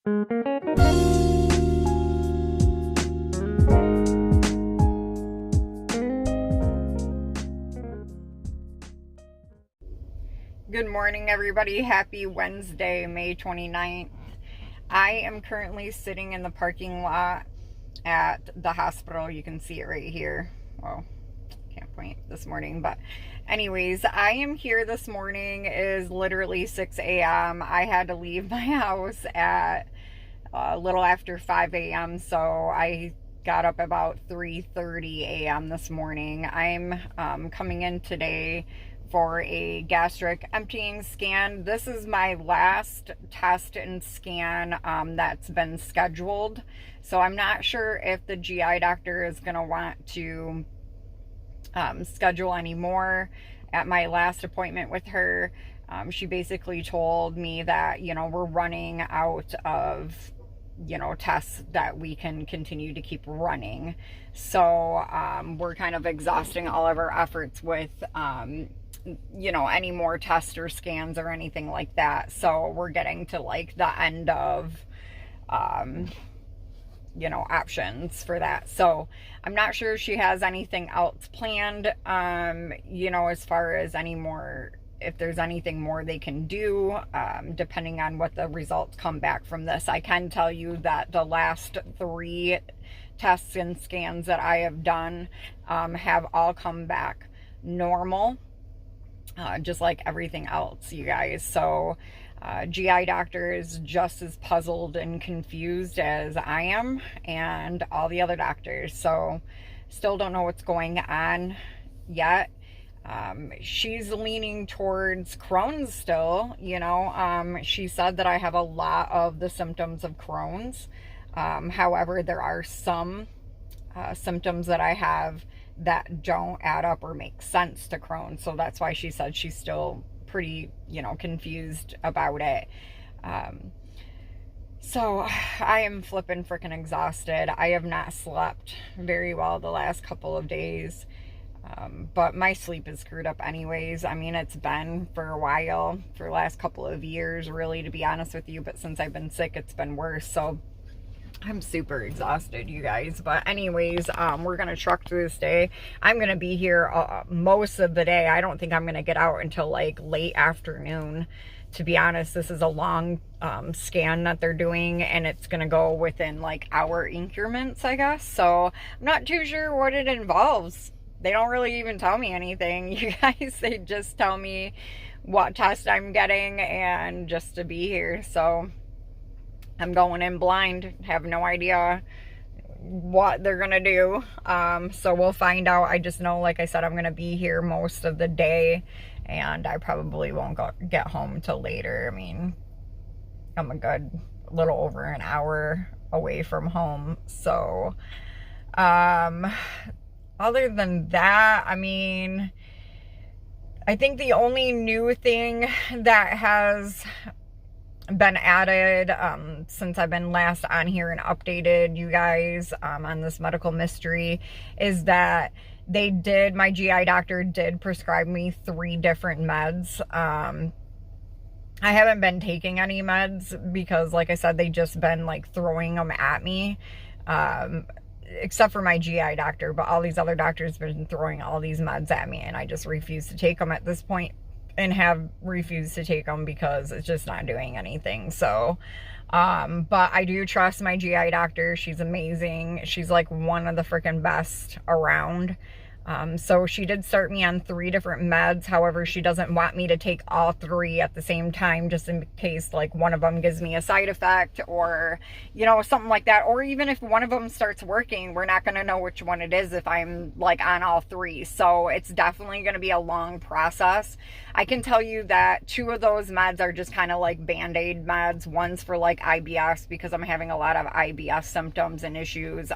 Good morning, everybody. Happy Wednesday, May 29th. I am currently sitting in the parking lot at the hospital. You can see it right here. Well, can't point this morning, but anyways, I am here this morning. It is literally 6 a.m. I had to leave my house at a little after 5 a.m. so I got up about 3:30 a.m. this morning. I'm coming in today for a gastric emptying scan. This is my last test and scan that's been scheduled. So I'm not sure if the GI doctor is going to want to schedule any more. At my last appointment with her, she basically told me that, we're running out of tests that we can continue to keep running. So we're kind of exhausting all of our efforts with any more tests or scans or anything like that. So we're getting to like the end of options for that. So I'm not sure if she has anything else planned, as far as if there's anything more they can do, depending on what the results come back from this. I can tell you that the last 3 tests and scans that I have done have all come back normal, just like everything else, you guys. So GI doctor is just as puzzled and confused as I am and all the other doctors. So still don't know what's going on yet. She's leaning towards Crohn's still, she said that I have a lot of the symptoms of Crohn's. However, there are some symptoms that I have that don't add up or make sense to Crohn's. So that's why she said she's still pretty, confused about it. So I am flipping freaking exhausted. I have not slept very well the last couple of days. But my sleep is screwed up anyways. I mean, it's been for a while, for the last couple of years, really, to be honest with you. But since I've been sick, it's been worse. So I'm super exhausted, you guys. But anyways, we're going to truck through this day. I'm going to be here most of the day. I don't think I'm going to get out until like late afternoon. To be honest, this is a long scan that they're doing, and it's going to go within like hour increments, I guess. So I'm not too sure what it involves. They don't really even tell me anything, you guys. They just tell me what test I'm getting and just to be here. So I'm going in blind, have no idea what they're gonna do. So we'll find out. I just know, like I said, I'm gonna be here most of the day, and I probably won't get home till later. I mean, I'm a good little over an hour away from home. So other than that, I mean, I think the only new thing that has been added since I've been last on here and updated you guys on this medical mystery is that my GI doctor did prescribe me 3 different meds. I haven't been taking any meds because, like I said, they just been like throwing them at me. Except for my GI doctor, but all these other doctors have been throwing all these meds at me, and I just refuse to take them at this point, and have refused to take them because it's just not doing anything. So but I do trust my GI doctor. She's amazing. She's like one of the freaking best around. So she did start me on 3 different meds. However, she doesn't want me to take all 3 at the same time, just in case like one of them gives me a side effect or, something like that. Or even if one of them starts working, we're not going to know which one it is if I'm like on all 3. So it's definitely going to be a long process. I can tell you that 2 of those meds are just kind of like Band-Aid meds. One's for like IBS because I'm having a lot of IBS symptoms and issues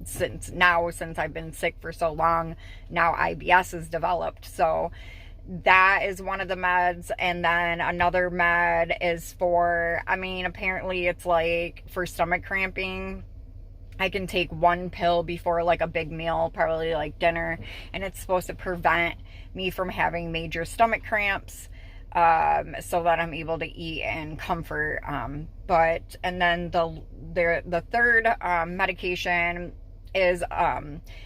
since I've been sick for so long. Now IBS is developed. So that is one of the meds. And then another med is for, apparently it's like for stomach cramping. I can take 1 pill before like a big meal, probably like dinner, and it's supposed to prevent me from having major stomach cramps, so that I'm able to eat in comfort But, and then the third medication is,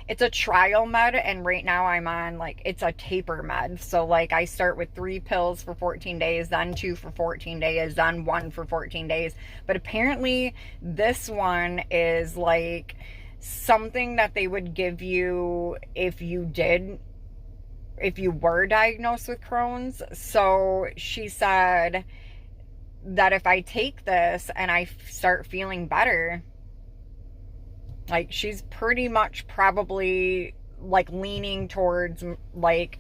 it's a trial med, and right now I'm on, like, it's a taper med. So, like, I start with 3 pills for 14 days, then 2 for 14 days, then 1 for 14 days. But apparently this one is, like, something that they would give you if you were diagnosed with Crohn's. So she said that if I take this and I start feeling better, like, she's pretty much probably, like, leaning towards, like,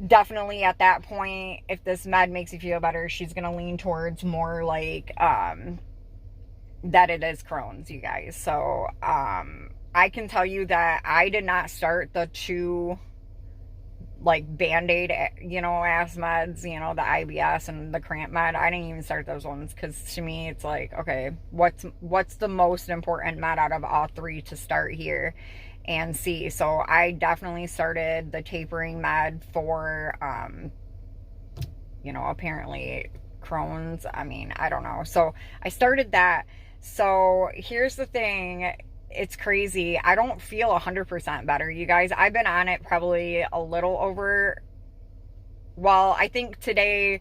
definitely at that point, if this med makes you feel better, she's gonna lean towards more, like, that it is Crohn's, you guys. So, I can tell you that I did not start the 2, like, Band-Aid, you know, ass meds, you know, the IBS and the cramp med. I didn't even start those ones, because to me it's like, okay, what's the most important med out of all 3 to start here and see. So I definitely started the tapering med for, you know, apparently Crohn's. I mean, I don't know. So I started that. So here's the thing. It's crazy. I don't feel 100% better, you guys. I've been on it probably a little over, well, I think today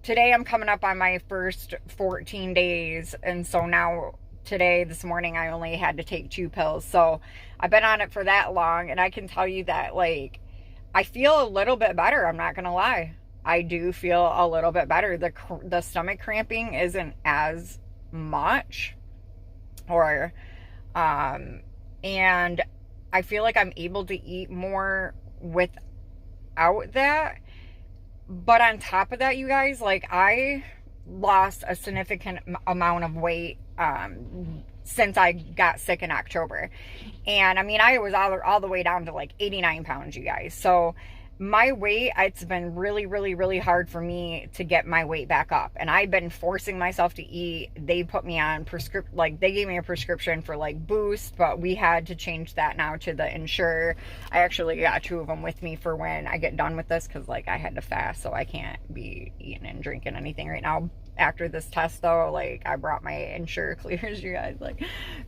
I'm coming up on my first 14 days. And so now this morning, I only had to take 2 pills. So I've been on it for that long. And I can tell you that, like, I feel a little bit better. I'm not going to lie. I do feel a little bit better. The stomach cramping isn't as much, or, and I feel like I'm able to eat more without that. But on top of that, you guys, like, I lost a significant amount of weight, since I got sick in October. And I mean, I was all the way down to like 89 pounds, you guys. So my weight, it's been really, really, really hard for me to get my weight back up. And I've been forcing myself to eat. They put me on like, they gave me a prescription for, like, Boost, but we had to change that now to the Ensure. I actually got 2 of them with me for when I get done with this, because, like, I had to fast, so I can't be eating and drinking anything right now. After this test, though, like, I brought my Ensure Clears, you guys, like,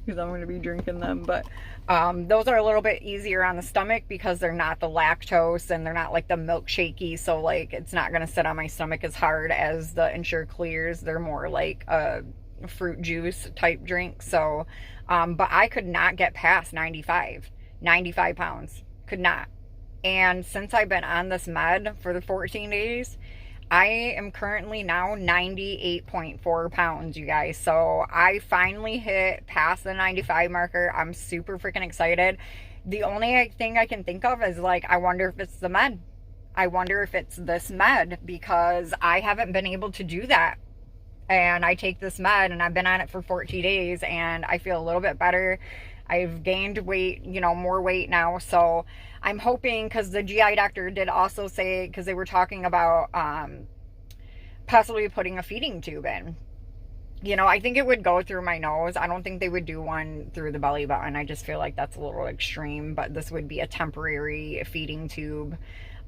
because I'm going to be drinking them. But those are a little bit easier on the stomach, because they're not the lactose, and they're not like the milkshakey, so, like, it's not going to sit on my stomach as hard as the Ensure Clears. They're more like a fruit juice type drink. So but I could not get past 95 pounds. Could not. And since I've been on this med for the 14 days, I am currently now 98.4 pounds, you guys. So I finally hit past the 95 marker. I'm super freaking excited. The only thing I can think of is, like, I wonder if it's the med. I wonder if it's this med, because I haven't been able to do that. And I take this med, and I've been on it for 14 days, and I feel a little bit better. I've gained weight, you know, more weight now. So I'm hoping, because the GI doctor did also say, because they were talking about possibly putting a feeding tube in. You know, I think it would go through my nose. I don't think they would do one through the belly button. I just feel like that's a little extreme, but this would be a temporary feeding tube.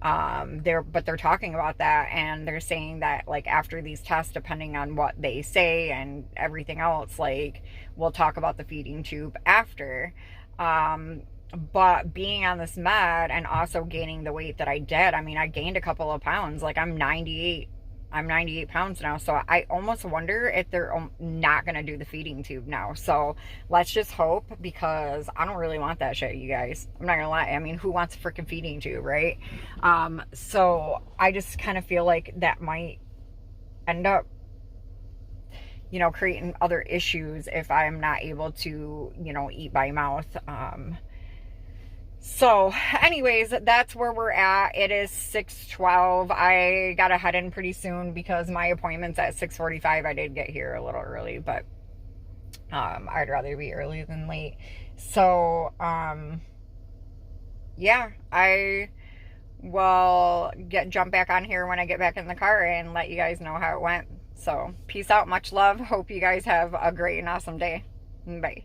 They're talking about that, and they're saying that, like, after these tests, depending on what they say and everything else, like, we'll talk about the feeding tube after. But being on this med and also gaining the weight that I did, I mean, I gained a couple of pounds. Like, I'm 98 pounds now. So I almost wonder if they're not going to do the feeding tube now. So let's just hope, because I don't really want that shit, you guys. I'm not going to lie. I mean, who wants a freaking feeding tube, right? So I just kind of feel like that might end up, you know, creating other issues if I'm not able to, you know, eat by mouth. So anyways, that's where we're at. It is 6:12. I gotta head in pretty soon because my appointment's at 6:45. I did get here a little early, but I'd rather be early than late. So yeah, I will jump back on here when I get back in the car and let you guys know how it went. So peace out, much love. Hope you guys have a great and awesome day. Bye.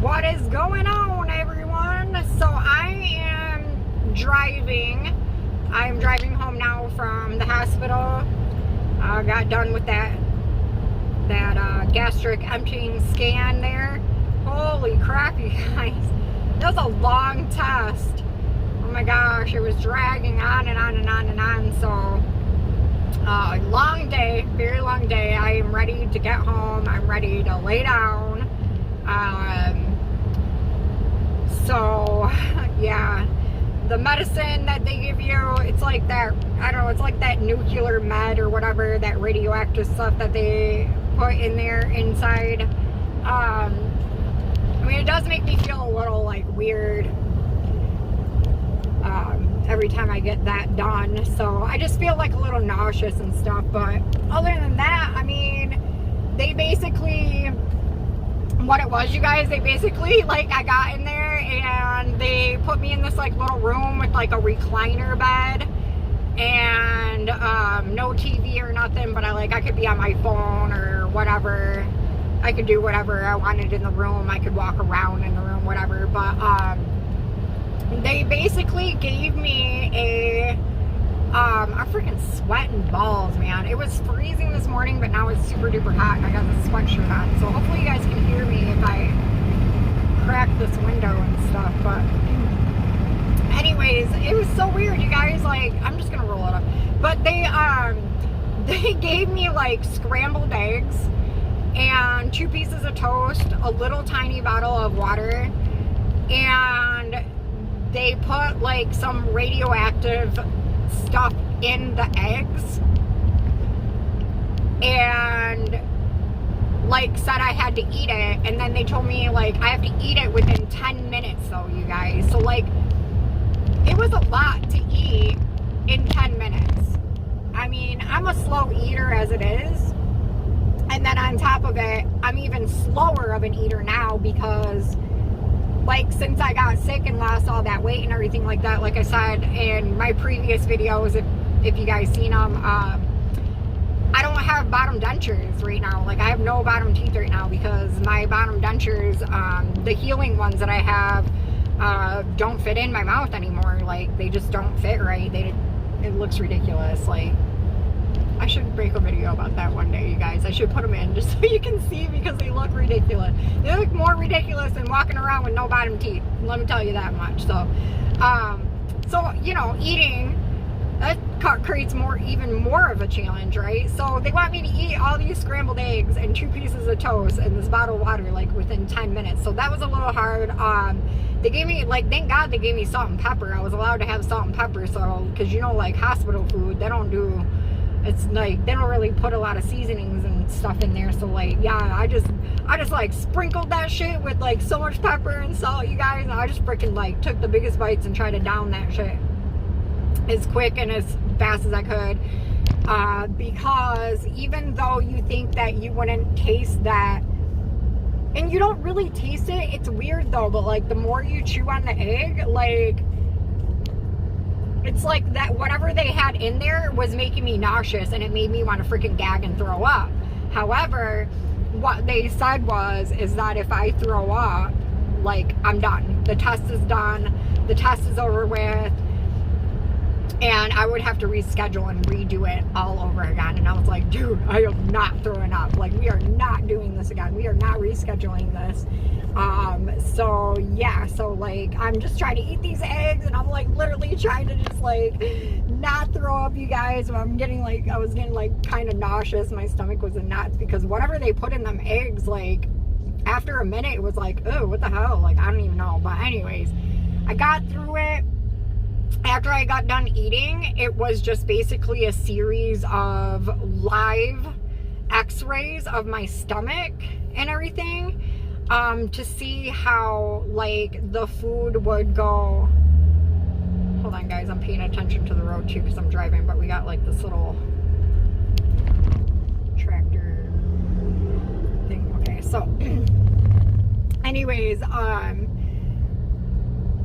What is going on, everyone? So I am driving I'm driving home now from the hospital. I got done with that gastric emptying scan there. Holy crap, you guys. That was a long test. Oh my gosh, it was dragging on and on and on and on. So, long day, very long day. I am ready to get home. I'm ready to lay down. So, yeah. The medicine that they give you, it's like that, I don't know, it's like that nuclear med or whatever, that radioactive stuff that they put in there inside. I mean, it does make me feel a little like weird every time I get that done. So I just feel like a little nauseous and stuff. But other than that, I mean, they basically, what it was, you guys, they basically, like, I got in there and they put me in this like little room with like a recliner bed and no TV or nothing, but I could be on my phone or whatever. I could do whatever I wanted in the room. I could walk around in the room, whatever. But they basically gave me I'm freaking sweating balls, man. It was freezing this morning, but now it's super duper hot and I got this sweatshirt on. So hopefully you guys can hear me if I crack this window and stuff. But anyways, it was so weird, you guys. Like, I'm just gonna roll it up. But they gave me like scrambled eggs and 2 pieces of toast, a little tiny bottle of water, and they put like some radioactive stuff in the eggs and like said I had to eat it, and then they told me like I have to eat it within 10 minutes though, you guys. So like it was a lot to eat in 10 minutes. I mean, I'm a slow eater as it is, and then on top of it, I'm even slower of an eater now because like since I got sick and lost all that weight and everything like that, like I said in my previous videos, if you guys seen them, I don't have bottom dentures right now. Like I have no bottom teeth right now because my bottom dentures, the healing ones that I have, don't fit in my mouth anymore. Like they just don't fit right. It looks ridiculous. Like I should make a video about that one day, you guys. I should put them in just so you can see because they look ridiculous. They look more ridiculous than walking around with no bottom teeth. Let me tell you that much. So, you know, eating, that creates even more of a challenge, right? So they want me to eat all these scrambled eggs and 2 pieces of toast and this bottle of water like within 10 minutes. So that was a little hard. They gave me, like, thank God they gave me salt and pepper. I was allowed to have salt and pepper. So, because you know, like hospital food, they don't do, it's like they don't really put a lot of seasonings and stuff in there. So like, yeah, I just like sprinkled that shit with like so much pepper and salt, you guys, and I just freaking like took the biggest bites and tried to down that shit as quick and as fast as I could, because even though you think that you wouldn't taste that, and you don't really taste it, it's weird though, but like the more you chew on the egg, like it's like that whatever they had in there was making me nauseous and it made me want to freaking gag and throw up. However, what they said is that if I throw up, like I'm done. The test is done. The test is over with. And I would have to reschedule and redo it all over again. And I was like, dude, I am not throwing up. Like, we are not doing this again. We are not rescheduling this. So yeah, so like I'm just trying to eat these eggs and I'm like literally trying to just like not throw up, you guys. I was getting like kind of nauseous. My stomach was in knots because whatever they put in them eggs, like after a minute it was like, oh, what the hell? Like I don't even know. But anyways, I got through it. After I got done eating, it was just basically a series of live x-rays of my stomach and everything, to see how like the food would go. Hold on guys, I'm paying attention to the road too because I'm driving, but we got like this little tractor thing. Okay, so anyways,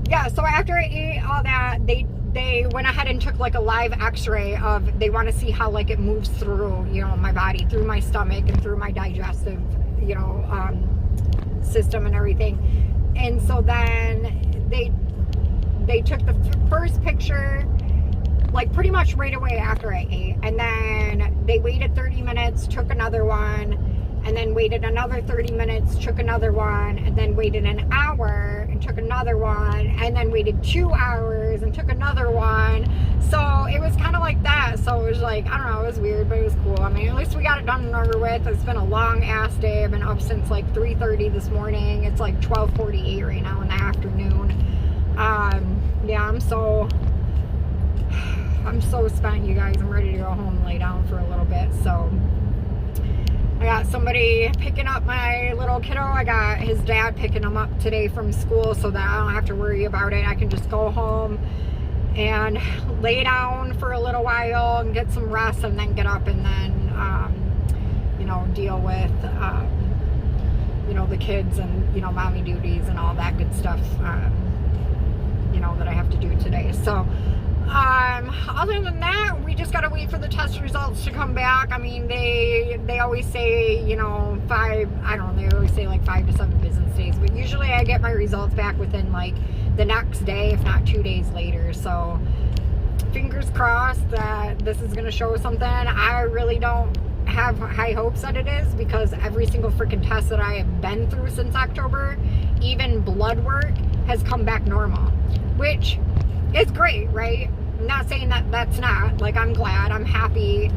yeah, so after I ate all that, they went ahead and took like a live x-ray of, they want to see how like it moves through, you know, my body, through my stomach and through my digestive, you know, system and everything. And so then they took the first picture like pretty much right away after I ate. And then they waited 30 minutes, took another one, and then waited another 30 minutes, took another one, and then waited an hour and took another one, and then waited 2 hours and took another one. So it was kind of like that. So it was like, I don't know, it was weird, but it was cool. I mean, at least we got it done and over with. It's been a long ass day. I've been up since like 3:30 this morning. It's like 12:48 right now in the afternoon. Yeah, I'm so spent, you guys. I'm ready to go home and lay down for a little bit. So I got somebody picking up my little kiddo. I got his dad picking him up today from school so that I don't have to worry about it. I can just go home and lay down for a little while and get some rest, and then get up and then you know, deal with you know, the kids and, you know, mommy duties and all that good stuff, you know, that I have to do today. So other than that, we just gotta wait for the test results to come back. I mean, they always say, you know, they always say like 5 to 7 business days, but usually I get my results back within like the next day, if not 2 days later. So fingers crossed that this is gonna show something. I really don't have high hopes that it is, because every single freaking test that I have been through since October, even blood work, has come back normal, which is great, right? I'm not saying that that's not, like, I'm glad, I'm happy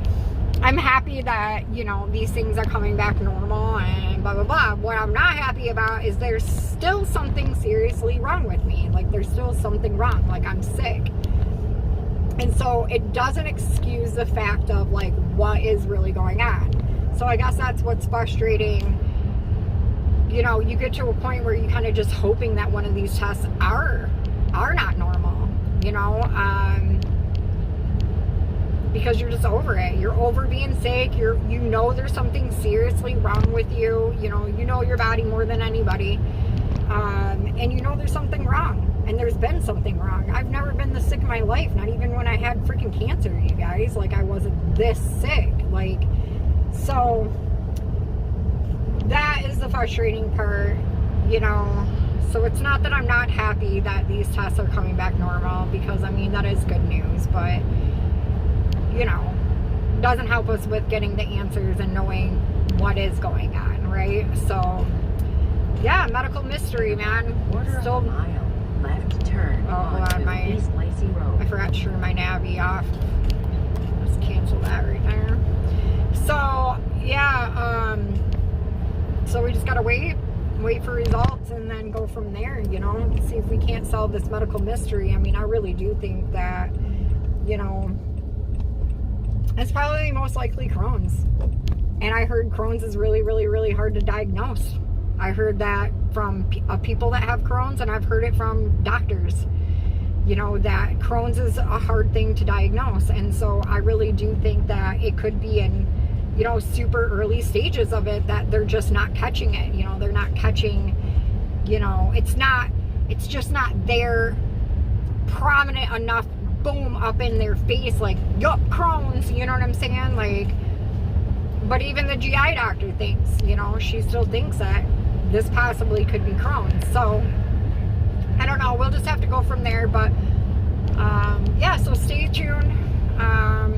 that, you know, these things are coming back normal and blah blah blah. What I'm not happy about is there's still something seriously wrong with me. Like, there's still something wrong, like I'm sick. And so it doesn't excuse the fact of like what is really going on. So I guess that's what's frustrating. You know, you get to a point where you kind of just hoping that one of these tests are not normal, you know, because you're just over it. You're over being sick. You know there's something seriously wrong with you. You know your body more than anybody, and you know there's something wrong. And there's been something wrong. I've never been this sick in my life, not even when I had freaking cancer, you guys. Like, I wasn't this sick. Like, so that is the frustrating part, you know. So it's not that I'm not happy that these tests are coming back normal, because I mean, that is good news, but you know, doesn't help us with getting the answers and knowing what is going on, right? So yeah, medical mystery, man. Still, left turn onto East Lacey Road. I forgot to turn my Navi off. Let's cancel that right there. So yeah, so we just gotta wait for results and then go from there, you know, see if we can't solve this medical mystery. I mean, I really do think that, you know, it's probably most likely Crohn's. And I heard Crohn's is really, really, really hard to diagnose. I heard that from people that have Crohn's, and I've heard it from doctors, you know, that Crohn's is a hard thing to diagnose. And so I really do think that it could be in, you know, super early stages of it, that they're just not catching it. You know, they're not catching, you know, it's just not there prominent enough, boom, up in their face, like, yup, Crohn's, you know what I'm saying? Like, but even the GI doctor thinks, you know, she still thinks that this possibly could be Crohn's. So I don't know, we'll just have to go from there. But yeah, so stay tuned. I'll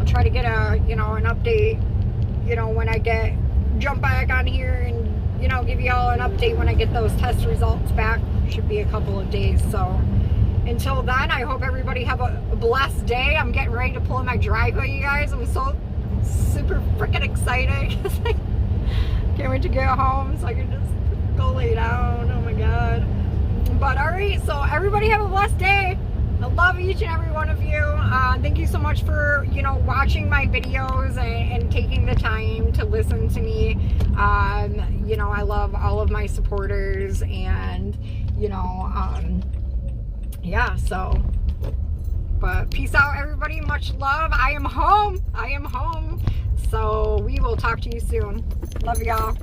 try to get an update, you know, when I jump back on here, and, you know, give you all an update when I get those test results back. Should be a couple of days. So until then, I hope everybody have a blessed day. I'm getting ready to pull in my driveway, you guys. I'm so super freaking excited. Can't wait to get home so I can just go lay down. Oh my god. But alright, so everybody have a blessed day. I love each and every one of you. Thank you so much for, you know, watching my videos and taking the time to listen to me. You know, I love all of my supporters, and, you know, yeah, so, but peace out, everybody. Much love. I am home. So we will talk to you soon. Love y'all.